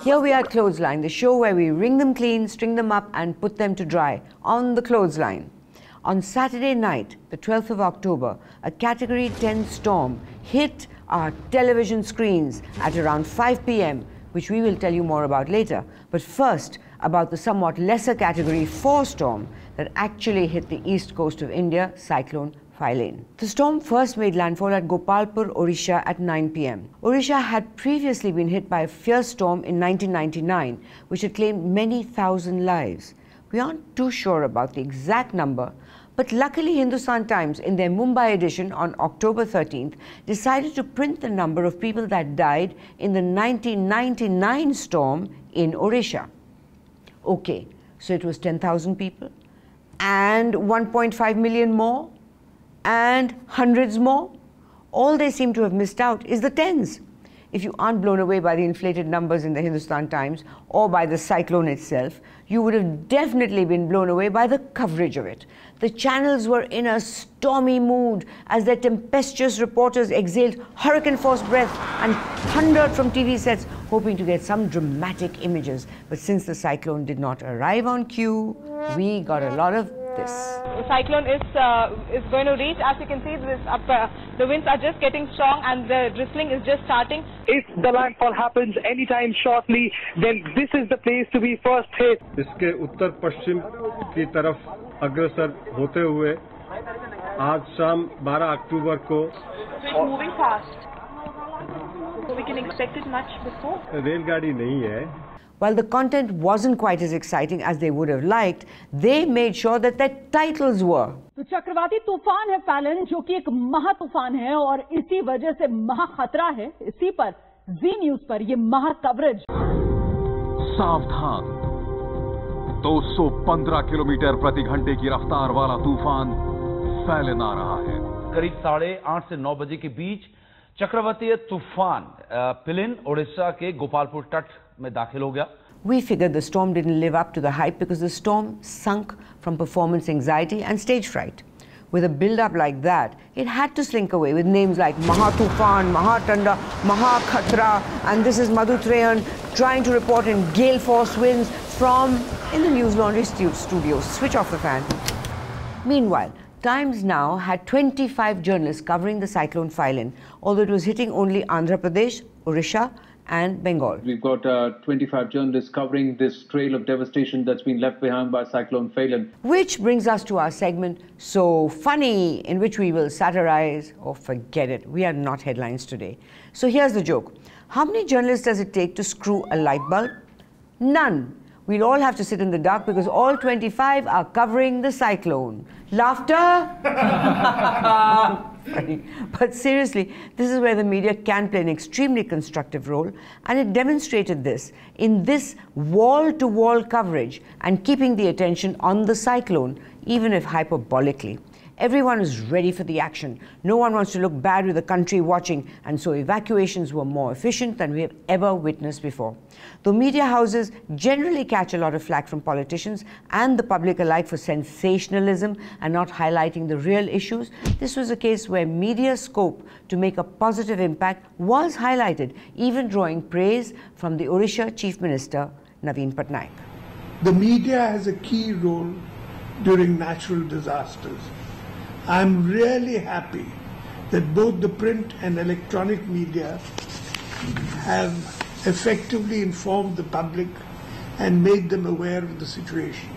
Here we are at Clothesline, the show where we wring them clean, string them up and put them to dry on the clothesline. On Saturday night, the 12th of October, a Category 10 storm hit our television screens at around 5 p.m, which we will tell you more about later. But first, about the somewhat lesser Category 4 storm that actually hit the east coast of India, Cyclone Phylane. The storm first made landfall at Gopalpur, Odisha at 9 p.m. Odisha had previously been hit by a fierce storm in 1999, which had claimed many thousand lives. We aren't too sure about the exact number, but luckily Hindustan Times, in their Mumbai edition on October 13th, decided to print the number of people that died in the 1999 storm in Odisha. Okay, so it was 10,000 people, and 1.5 million more, and hundreds more. All they seem to have missed out is the tens. If you aren't blown away by the inflated numbers in the Hindustan Times or by the cyclone itself, you would have definitely been blown away by the coverage of it. The channels were in a stormy mood as their tempestuous reporters exhaled hurricane-force breath and thundered from TV sets, hoping to get some dramatic images. But since the cyclone did not arrive on cue, we got a lot of this. The cyclone is going to reach. As you can see, the winds are just getting strong and the drizzling is just starting. If the landfall happens anytime shortly, then this is the place to be first hit. इसके उत्तर पश्चिम की तरफ अग्रसर होते हुए आज शाम 12 अक्टूबर को It's moving fast. So we can expect it much before. रेलगाड़ी नहीं है. While the content wasn't quite as exciting as they would have liked, they made sure that their titles were. तो चक्रवाती तूफान है फैलन, जो कि एक महा तूफान है और इसी वजह से महा खतरा है. इसी पर जी न्यूज पर ये महा कवरेज. सावधान, 215 किलोमीटर प्रति घंटे की रफ्तार वाला तूफान फैलन आ रहा है. करीब 8:30 से 9 बजे के बीच चक्रवातीय तूफान फिलिन ओडिशा के गोपालपुर तट में दाखिल हो गया. We figured the storm didn't live up to the hype because the storm sunk from performance anxiety and stage fright. With a build-up like that, it had to slink away with names like Maha Tufan, Maha Tanda, Maha Khatra, and this is Madhu Trayan trying to report in gale force winds from in the News Laundry studios. Switch off the fan. Meanwhile, Times Now had 25 journalists covering the cyclone Phylane, although it was hitting only Andhra Pradesh, Odisha, and Bengal. We've got 25 journalists covering this trail of devastation that's been left behind by Cyclone Phylane. Which brings us to our segment, So Funny, in which we will satirize or forget it. We are not headlines today. So here's the joke. How many journalists does it take to screw a light bulb? None. We'll all have to sit in the dark because all 25 are covering the cyclone. Laughter? Funny. But seriously, this is where the media can play an extremely constructive role, and it demonstrated this in this wall-to-wall coverage and keeping the attention on the cyclone, even if hyperbolically. Everyone is ready for the action. No one wants to look bad with the country watching, and so evacuations were more efficient than we have ever witnessed before. Though media houses generally catch a lot of flack from politicians and the public alike for sensationalism and not highlighting the real issues, this was a case where media scope to make a positive impact was highlighted, even drawing praise from the Odisha Chief Minister, Naveen Patnaik. The media has a key role during natural disasters. I'm really happy that both the print and electronic media have effectively informed the public and made them aware of the situation.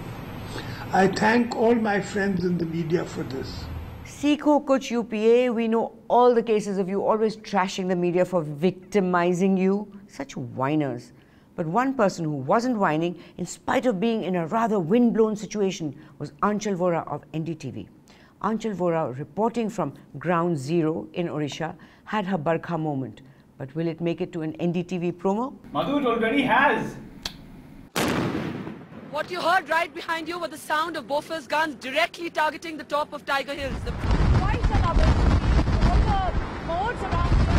I thank all my friends in the media for this. Sikho Kuch UPA, we know all the cases of you always trashing the media for victimizing you. Such whiners. But one person who wasn't whining, in spite of being in a rather wind-blown situation, was Aanchal Vora of NDTV. Aanchal Vora, reporting from Ground Zero in Odisha, had her Barkha moment. But will it make it to an NDTV promo? Madhu, it already has. What you heard right behind you were the sound of Bofors guns directly targeting the top of Tiger Hills. Quite a number of modes around here.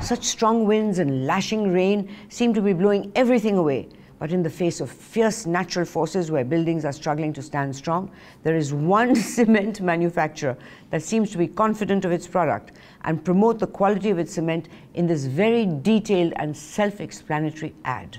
Such strong winds and lashing rain seemed to be blowing everything away. But in the face of fierce natural forces where buildings are struggling to stand strong, there is one cement manufacturer that seems to be confident of its product and promote the quality of its cement in this very detailed and self-explanatory ad.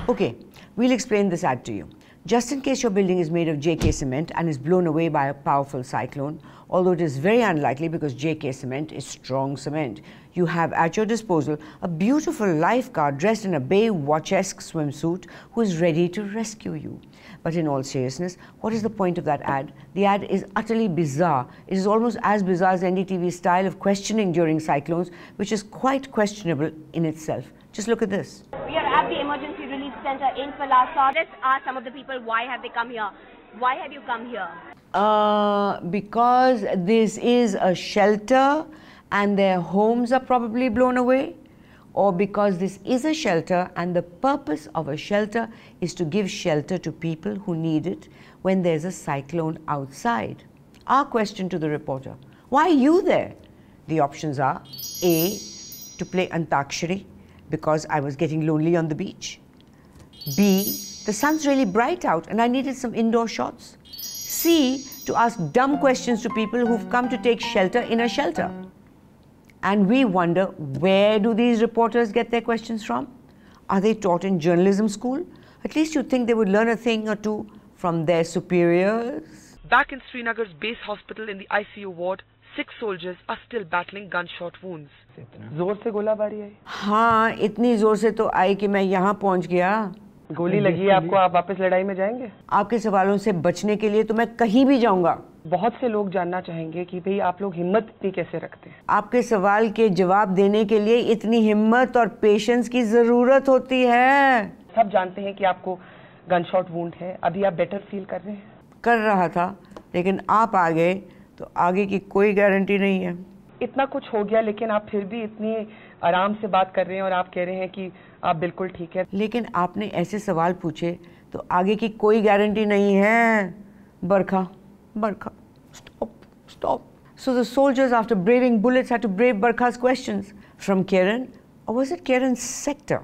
Okay, we'll explain this ad to you. Just in case your building is made of JK cement and is blown away by a powerful cyclone, although it is very unlikely because JK cement is strong cement, you have at your disposal a beautiful lifeguard dressed in a Baywatch-esque swimsuit who is ready to rescue you. But in all seriousness, what is the point of that ad? The ad is utterly bizarre. It is almost as bizarre as NDTV's style of questioning during cyclones, which is quite questionable in itself. Just look at this. We are at the Emergency Relief Center in Palasa. Let's ask some of the people why have they come here. Why have you come here? Because this is a shelter and their homes are probably blown away, or because this is a shelter and the purpose of a shelter is to give shelter to people who need it when there's a cyclone outside. Our question to the reporter: why are you there? The options are A, to play Antakshari because I was getting lonely on the beach. B, the sun's really bright out and I needed some indoor shots. C, to ask dumb questions to people who've come to take shelter in a shelter. And we wonder, where do these reporters get their questions from? Are they taught in journalism school? At least you'd think they would learn a thing or two from their superiors. Back in Srinagar's base hospital in the ICU ward, 6 soldiers are still battling gunshot wounds. जोर से गोलाबारी आई? हाँ, इतनी जोर से तो आई कि मैं यहाँ पहुँच गया। गोली लगी है आपको, आप वापस लड़ाई में जाएंगे? आपके सवालों से बचने के लिए तो मैं कहीं भी जाऊंगा। बहुत से लोग जानना चाहेंगे कि भाई आप लोग हिम्मत इतनी कैसे रखते हैं? आपके सवाल के जवाब देने के लिए इतनी हिम्मत और पेशेंस की जरूरत होती है। सब जानते हैं कि आपको गनशॉट वुंड है, अभी आप बेटर फील कर रहे हैं? कर रहा था, लेकिन आप आ गए तो आगे की कोई गारंटी नहीं है। इतना कुछ हो गया लेकिन आप फिर भी इतनी आराम से बात कर रहे हैं और आप कह रहे हैं कि आप बिल्कुल ठीक है। लेकिन आपने ऐसे सवाल पूछे तो आगे की कोई गारंटी नहीं है। बरखा, बरखा, stop, stop. So the soldiers, after braving bullets, had to brave Barkha's questions. From Kiran, or was it Kiran's sector?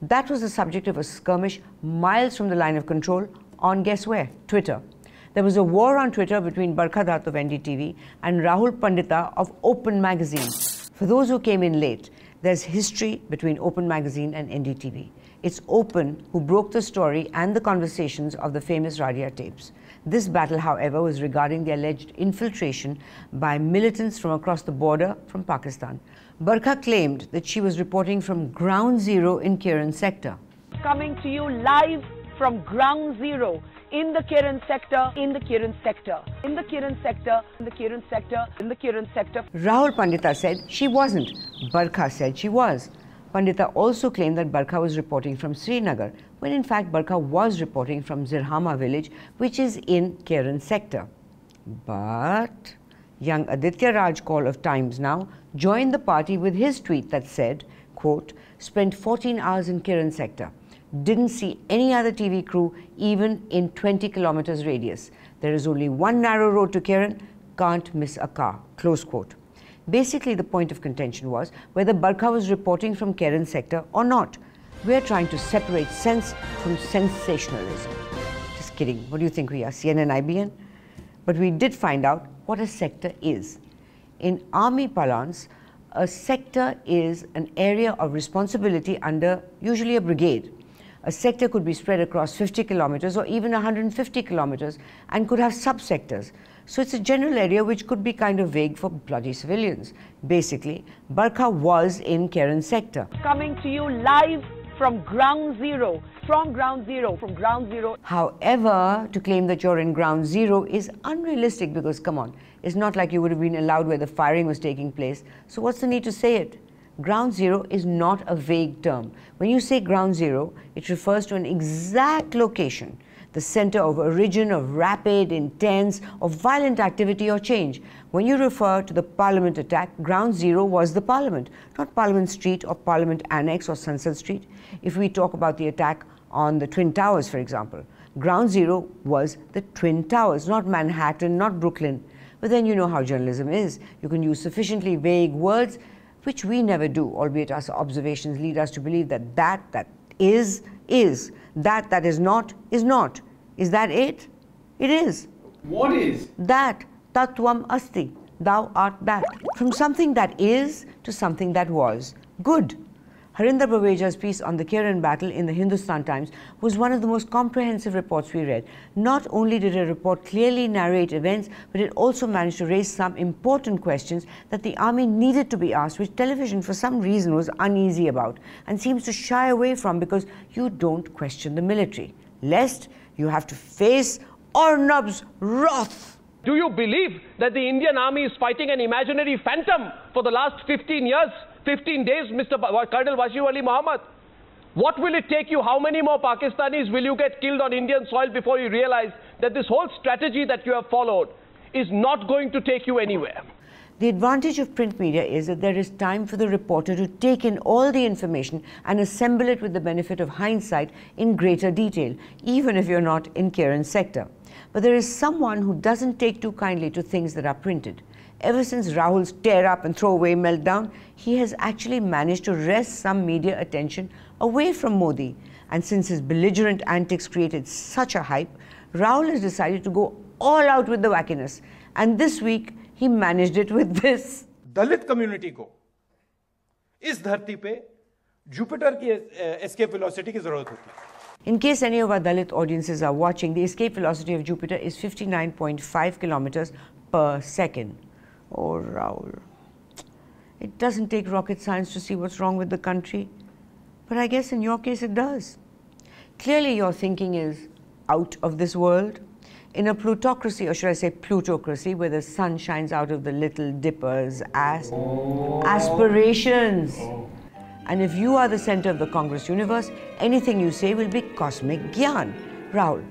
That was the subject of a skirmish miles from the line of control on, guess where? Twitter. There was a war on Twitter between Barkha Dutt of NDTV and Rahul Pandita of Open Magazine. For those who came in late, there's history between Open Magazine and NDTV. It's Open who broke the story and the conversations of the famous Radia tapes. This battle, however, was regarding the alleged infiltration by militants from across the border from Pakistan. Barkha claimed that she was reporting from Ground Zero in Kiran sector. Coming to you live from Ground Zero in the Kiran sector, in the Kiran sector, in the Kiran sector, in the Kiran sector, in the Kiran sector. Rahul Pandita said she wasn't. Barkha said she was. Pandita also claimed that Barkha was reporting from Srinagar, when in fact Barkha was reporting from Zirhama village, which is in Kiran sector. But young Aditya Raj Kaul of Times Now joined the party with his tweet that said, quote, spent 14 hours in Kiran sector. Didn't see any other TV crew even in 20 kilometers radius. There is only one narrow road to Kiran, can't miss a car, close quote. Basically, the point of contention was whether Barkha was reporting from Kiran sector or not. We're trying to separate sense from sensationalism. Just kidding. What do you think we are, CNN, IBN? But we did find out what a sector is. In army parlance, a sector is an area of responsibility under usually a brigade. A sector could be spread across 50 kilometers or even 150 kilometers and could have subsectors. So it's a general area which could be kind of vague for bloody civilians. Basically, Barkha was in Kiran sector. Coming to you live from Ground Zero, from Ground Zero, from Ground Zero. However, to claim that you're in Ground Zero is unrealistic because, come on, it's not like you would have been allowed where the firing was taking place. So what's the need to say it? Ground Zero is not a vague term. When you say Ground Zero, it refers to an exact location, the center of origin of rapid, intense, or violent activity or change. When you refer to the Parliament attack, Ground Zero was the Parliament, not Parliament Street or Parliament Annex or Sansad Street. If we talk about the attack on the Twin Towers, for example, Ground Zero was the Twin Towers, not Manhattan, not Brooklyn. But then you know how journalism is. You can use sufficiently vague words, which we never do, albeit our observations lead us to believe that that is, that is not, is not. Is that it? It is. What is? That, tatvam asti, thou art that. From something that is to something that was. Good. Harinder Baweja's piece on the Kiran battle in the Hindustan Times was one of the most comprehensive reports we read. Not only did a report clearly narrate events, but it also managed to raise some important questions that the army needed to be asked, which television for some reason was uneasy about and seems to shy away from because you don't question the military, lest you have to face Arnab's wrath. Do you believe that the Indian army is fighting an imaginary phantom for the last 15 years? 15 days, Mr. Colonel Wasiu Ali Muhammad. What will it take you? How many more Pakistanis will you get killed on Indian soil before you realize that this whole strategy that you have followed is not going to take you anywhere? The advantage of print media is that there is time for the reporter to take in all the information and assemble it with the benefit of hindsight in greater detail, even if you're not in Kiran's sector. But there is someone who doesn't take too kindly to things that are printed. Ever since Rahul's tear up and throw away meltdown, he has actually managed to wrest some media attention away from Modi. And since his belligerent antics created such a hype, Rahul has decided to go all out with the wackiness. And this week, he managed it with this. Dalit community को इस धरती पे Jupiter की escape velocity की ज़रूरत होती है. In case any of our Dalit audiences are watching, the escape velocity of Jupiter is 59.5 kilometers per second. Oh, Rahul. It doesn't take rocket science to see what's wrong with the country. But I guess in your case it does. Clearly your thinking is out of this world. In a plutocracy, or should I say plutocracy, where the sun shines out of the little dipper's ass, aspirations. And if you are the center of the Congress universe, anything you say will be cosmic gyan. Rahul,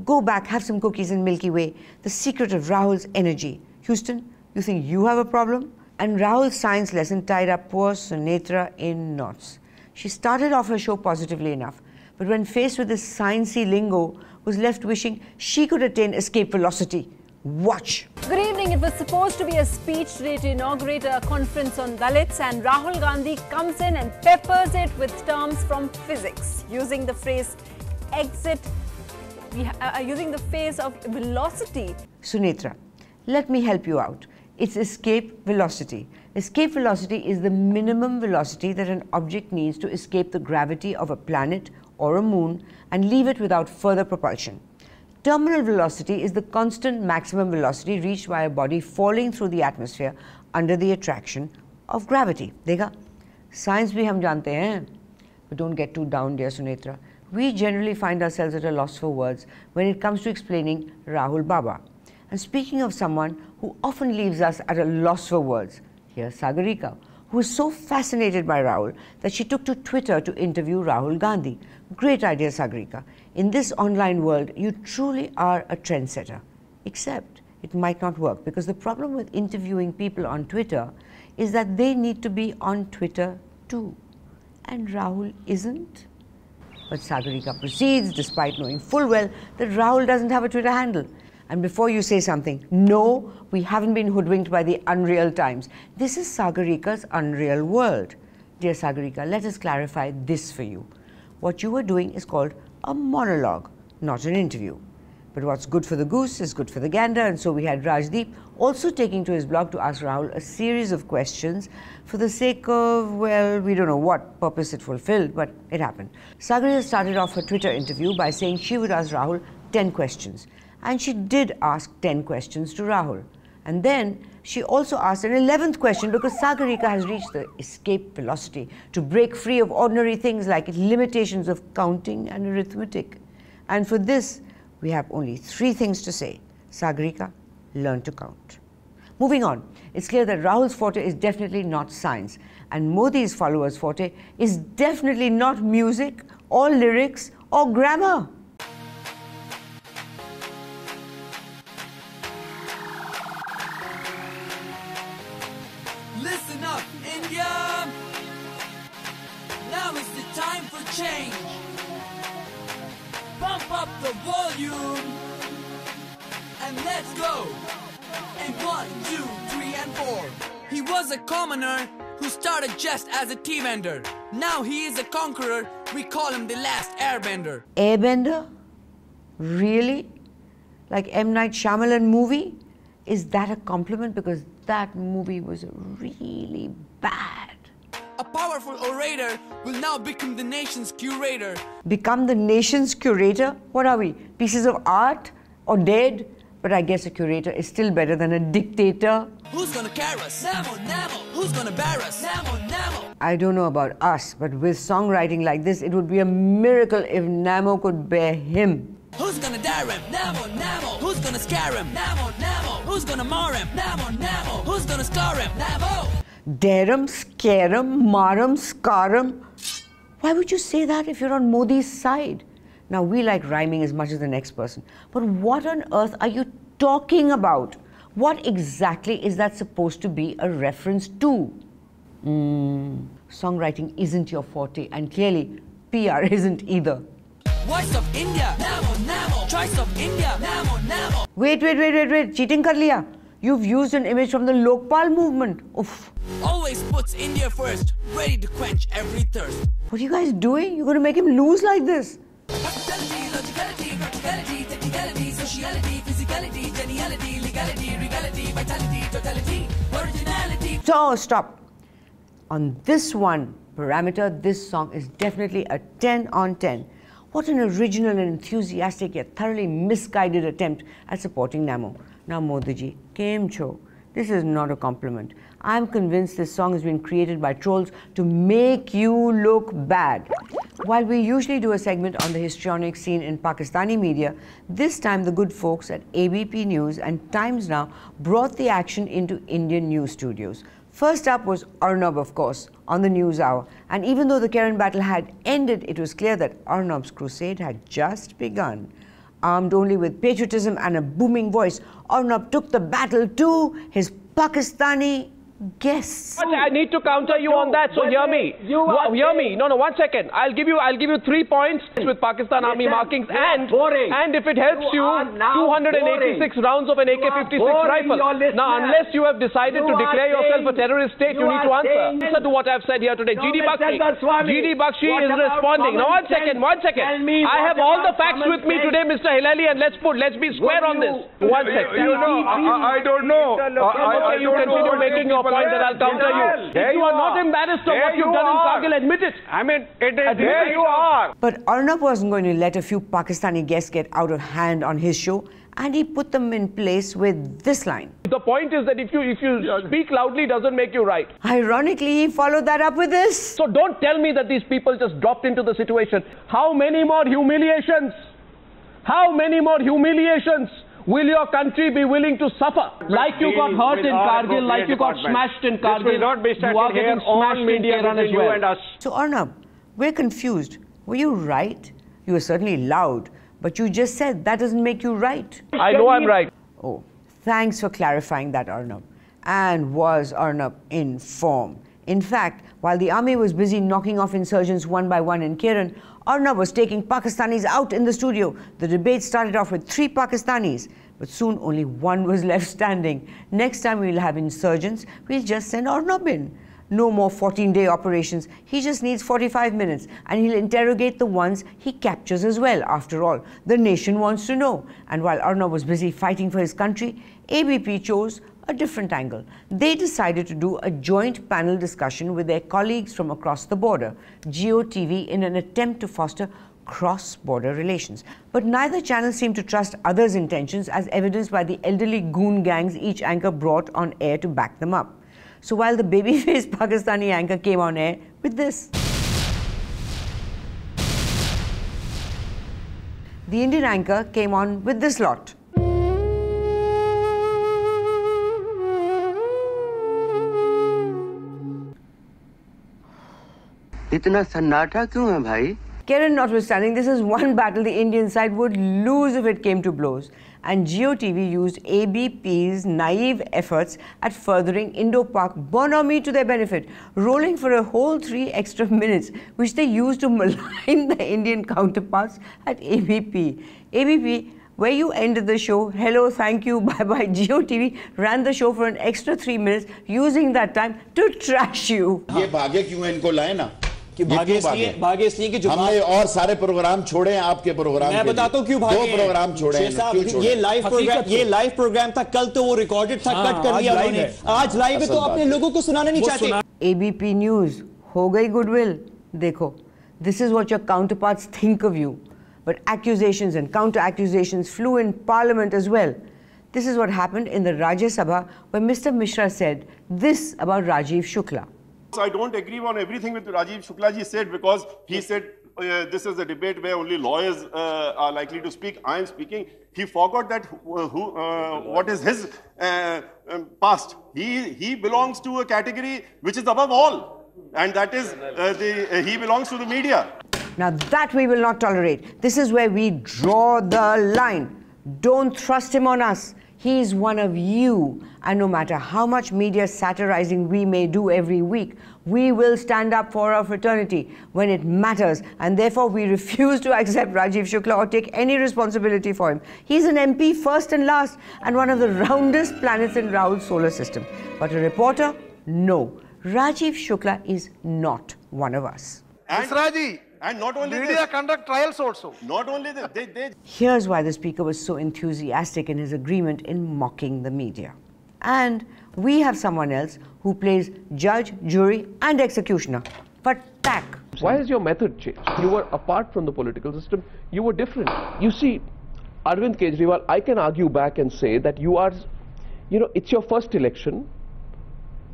go back, have some cookies in Milky Way. The secret of Rahul's energy. Houston, you think you have a problem? And Rahul's science lesson tied up poor Sunetra in knots. She started off her show positively enough, but when faced with this sciencey lingo, was left wishing she could attain escape velocity. Watch. Good evening. It was supposed to be a speech today to inaugurate a conference on Dalits, and Rahul Gandhi comes in and peppers it with terms from physics, using the phrase using the phrase of velocity. Sunetra, let me help you out. It's escape velocity. Escape velocity is the minimum velocity that an object needs to escape the gravity of a planet or a moon and leave it without further propulsion. Terminal velocity is the constant maximum velocity reached by a body falling through the atmosphere under the attraction of gravity. Dekha? Science bhi hum jante hain. But don't get too down, dear Sunetra. We generally find ourselves at a loss for words when it comes to explaining Rahul Baba. And speaking of someone who often leaves us at a loss for words, here's Sagarika, who is so fascinated by Rahul that she took to Twitter to interview Rahul Gandhi. Great idea, Sagarika. In this online world, you truly are a trendsetter. Except it might not work, because the problem with interviewing people on Twitter is that they need to be on Twitter too. And Rahul isn't. But Sagarika proceeds, despite knowing full well that Rahul doesn't have a Twitter handle. And before you say something, no, we haven't been hoodwinked by the unreal times. This is Sagarika's unreal world. Dear Sagarika, let us clarify this for you. What you are doing is called a monologue, not an interview. But what's good for the goose is good for the gander, and so we had Rajdeep also taking to his blog to ask Rahul a series of questions for the sake of, well, we don't know what purpose it fulfilled, but it happened. Sagarika started off her Twitter interview by saying she would ask Rahul 10 questions. And she did ask 10 questions to Rahul. And then she also asked an 11th question because Sagarika has reached the escape velocity to break free of ordinary things like limitations of counting and arithmetic. And for this, we have only 3 things to say. Sagarika, learn to count. Moving on, it's clear that Rahul's forte is definitely not science, and Modi's followers' forte is definitely not music or lyrics or grammar. Listen up, India! Now is the time for change. Pump up the volume and let's go. And 1, 2, 3, and 4. He was a commoner who started just as a tea vendor. Now he is a conqueror. We call him the last airbender. Airbender? Really? Like M. Night Shyamalan movie? Is that a compliment? Because that movie was really bad. A powerful orator will now become the nation's curator. Become the nation's curator? What are we? Pieces of art? Or dead? But I guess a curator is still better than a dictator. Who's gonna carry us? Namo, Namo. Who's gonna bear us? Namo, Namo. I don't know about us, but with songwriting like this, it would be a miracle if Namo could bear him. Who's gonna dare him? Namo, Namo. Who's gonna scare him? Namo, Namo. Who's gonna mar him? Namo, Namo. Who's gonna scar him? Namo. Dare him, scare him, mar him, scar him. Why would you say that if you're on Modi's side? Now, we like rhyming as much as the next person. But what on earth are you talking about? What exactly is that supposed to be a reference to? Songwriting isn't your forte, and clearly PR isn't either. Voice of India. Namo, Namo. Choice of India. Namo, Namo. Wait. Cheating kar liya. You've used an image from the Lokpal movement. Oof. Always puts India first, ready to quench every thirst. What are you guys doing? You're going to make him lose like this. Hospitality, logicality, practicality, technicality, sociality, physicality, geniality, legality, regality, vitality, totality, originality. So, stop. On this one parameter, this song is definitely a 10 on 10. What an original and enthusiastic yet thoroughly misguided attempt at supporting Namo. Now, Modi ji, Kem Cho, this is not a compliment. I'm convinced this song has been created by trolls to make you look bad. While we usually do a segment on the histrionic scene in Pakistani media, this time the good folks at ABP News and Times Now brought the action into Indian news studios. First up was Arnab, of course, on the News Hour. And even though the Karen battle had ended, it was clear that Arnab's crusade had just begun. Armed only with patriotism and a booming voice, Arnab took the battle to his Pakistani guests. I need to counter you on that, so hear me. Hear me. No, 1 second. I'll give you 3 points with Pakistan Army markings, and if it helps you, 286 rounds of an AK-56 rifle. Now, unless you have decided to declare yourself a terrorist state, you need to answer to what I've said here today. GD Bakshi is responding. Now, 1 second. I have all the facts with me today, Mr. Hilali, and let's be square on this. 1 second. I don't know. You continue making your point that I'll counter you. If you are not embarrassed of what you've done in Kargil, admit it. I mean, it is there you are. But Arnab wasn't going to let a few Pakistani guests get out of hand on his show, and he put them in place with this line. The point is that if you speak loudly, doesn't make you right. Ironically, he followed that up with this. So don't tell me that these people just dropped into the situation. How many more humiliations? How many more humiliations will your country be willing to suffer? Like you got hurt in Kargil, like you got smashed in Kargil, this will not be you are getting smashed in Tehran as well. And us. So Arnab, we're confused. Were you right? You were certainly loud, but you just said that doesn't make you right. I know I'm right. Oh, thanks for clarifying that, Arnab. And was Arnab in form? In fact, while the army was busy knocking off insurgents one by one in Kiran, Arnab was taking Pakistanis out in the studio. The debate started off with 3 Pakistanis, but soon only 1 was left standing. Next time we'll have insurgents, we'll just send Arnab in. No more 14-day operations. He just needs 45 minutes, and he'll interrogate the ones he captures as well. After all, the nation wants to know. And while Arnab was busy fighting for his country, ABP chose a different angle. They decided to do a joint panel discussion with their colleagues from across the border, Jio TV, in an attempt to foster cross-border relations. But neither channel seemed to trust others' intentions, as evidenced by the elderly goon gangs each anchor brought on air to back them up. So while the baby-faced Pakistani anchor came on air with this, the Indian anchor came on with this lot. इतना सन्नाटा क्यों है भाई? Karen notwithstanding, this is one battle the Indian side would lose if it came to blows. And Jio TV used ABP's naive efforts at furthering Indo-Pak bonhomie to their benefit, rolling for a whole 3 extra minutes, which they used to malign the Indian counterparts at ABP. ABP where you ended the show. Hello, thank you, bye-bye. GeoTV ran the show for an extra 3 minutes, using that time to trash you. ये भागे क्यों इनको लाए ना? कि भागे इसलिए कि जो हमने और सारे प्रोग्राम छोड़े हैं आपके प्रोग्राम। मैं बताता हूँ क्यों भागे। 2 प्रोग्राम छोड़े हैं। क्यों छोड़े? ये लाइव प्रोग्राम था, कल तो वो रिकॉर्डेड था, कट कर लिया उन्होंने। आज लाइव है तो अपने लोगों को सुनाना नहीं चाहते। ABP News, हो गई गुडविल। देखो, this is what your counterparts think of you. But accusations and counter-accusations flew in Parliament as well. This is what happened in the Rajya Sabha, where Mr. Mishra said this about Rajiv Shukla. I don't agree on everything with Rajiv Shukla ji said, because he said this is a debate where only lawyers are likely to speak. I am speaking. He forgot that what is his past. He belongs to a category which is above all, and that is he belongs to the media. Now that we will not tolerate. This is where we draw the line. Don't thrust him on us. He is one of you, and no matter how much media satirizing we may do every week, we will stand up for our fraternity when it matters, and therefore we refuse to accept Rajiv Shukla or take any responsibility for him. He's an MP first and last, and one of the roundest planets in Rahul's solar system. But a reporter? No. Rajiv Shukla is not one of us. And not only media conduct trials also. Not only this, they... Here's why the speaker was so enthusiastic in his agreement in mocking the media. And we have someone else who plays judge, jury and executioner. Patak. Why has your method changed? You were apart from the political system. You were different. You see, Arvind Kejriwal, I can argue back and say that you are, it's your first election.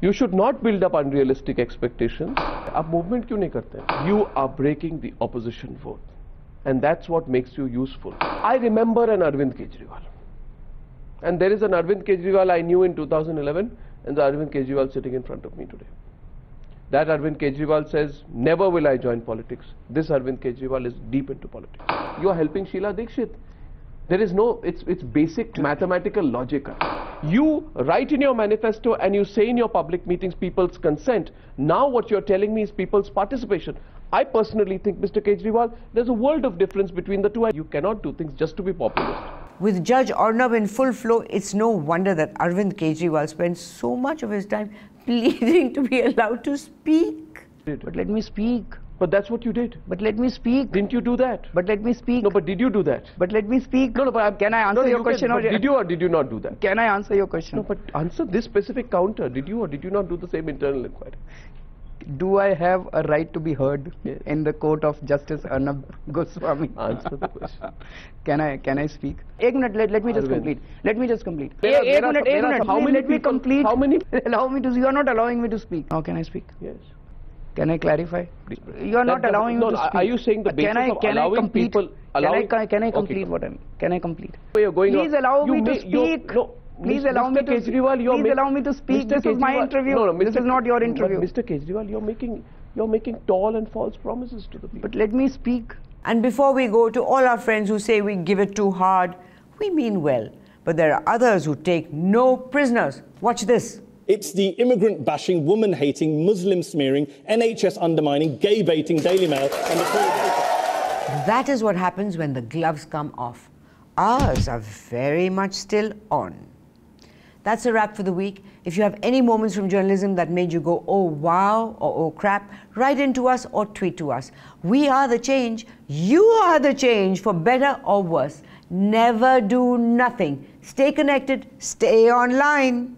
You should not build up unrealistic expectations. आप movement क्यों नहीं करते? You are breaking the opposition vote, and that's what makes you useful. I remember an Arvind Kejriwal, and there is an Arvind Kejriwal I knew in 2011, and the Arvind Kejriwal sitting in front of me today. That Arvind Kejriwal says, never will I join politics. This Arvind Kejriwal is deep into politics. You are helping Sheila Dikshit. There is no, it's basic mathematical logic. You write in your manifesto and you say in your public meetings people's consent. Now what you're telling me is people's participation. I personally think, Mr. Kejriwal, there's a world of difference between the two. You cannot do things just to be populist. With Judge Arnab in full flow, it's no wonder that Arvind Kejriwal spends so much of his time pleading to be allowed to speak. But let me speak. But that's what you did. But let me speak. Didn't you do that? But let me speak. No, but did you do that? But let me speak. No, but can I answer your question? Or did you or did you not do that? Can I answer your question? No, but answer this specific counter. Did you or did you not do the same internal inquiry? Do I have a right to be heard in the court of Justice Arnab Goswami? Answer the question. Can I speak? Ek minute, let me just complete. Let me just complete. Ek minute. How many let me complete. How many? Allow me to. You are not allowing me to speak. How can I speak? Yes. Can I clarify? You are not allowing me to speak. Are you saying the basis of allowing people? Can I complete what I'm? Can I complete? Please allow me to speak. Please allow me to Kejriwal, please allow me to speak. This is my interview. No, this is not your interview. Mr. Kejriwal, you're making tall and false promises to the people. But let me speak. And before we go to all our friends who say we give it too hard, we mean well. But there are others who take no prisoners. Watch this. It's the immigrant bashing, woman hating, Muslim smearing, NHS undermining, gay baiting Daily Mail and the That is what happens when the gloves come off. Ours are very much still on. That's a wrap for the week. If you have any moments from journalism that made you go, oh wow, or oh crap, write into us or tweet to us. We are the change. You are the change, for better or worse. Never do nothing. Stay connected. Stay online.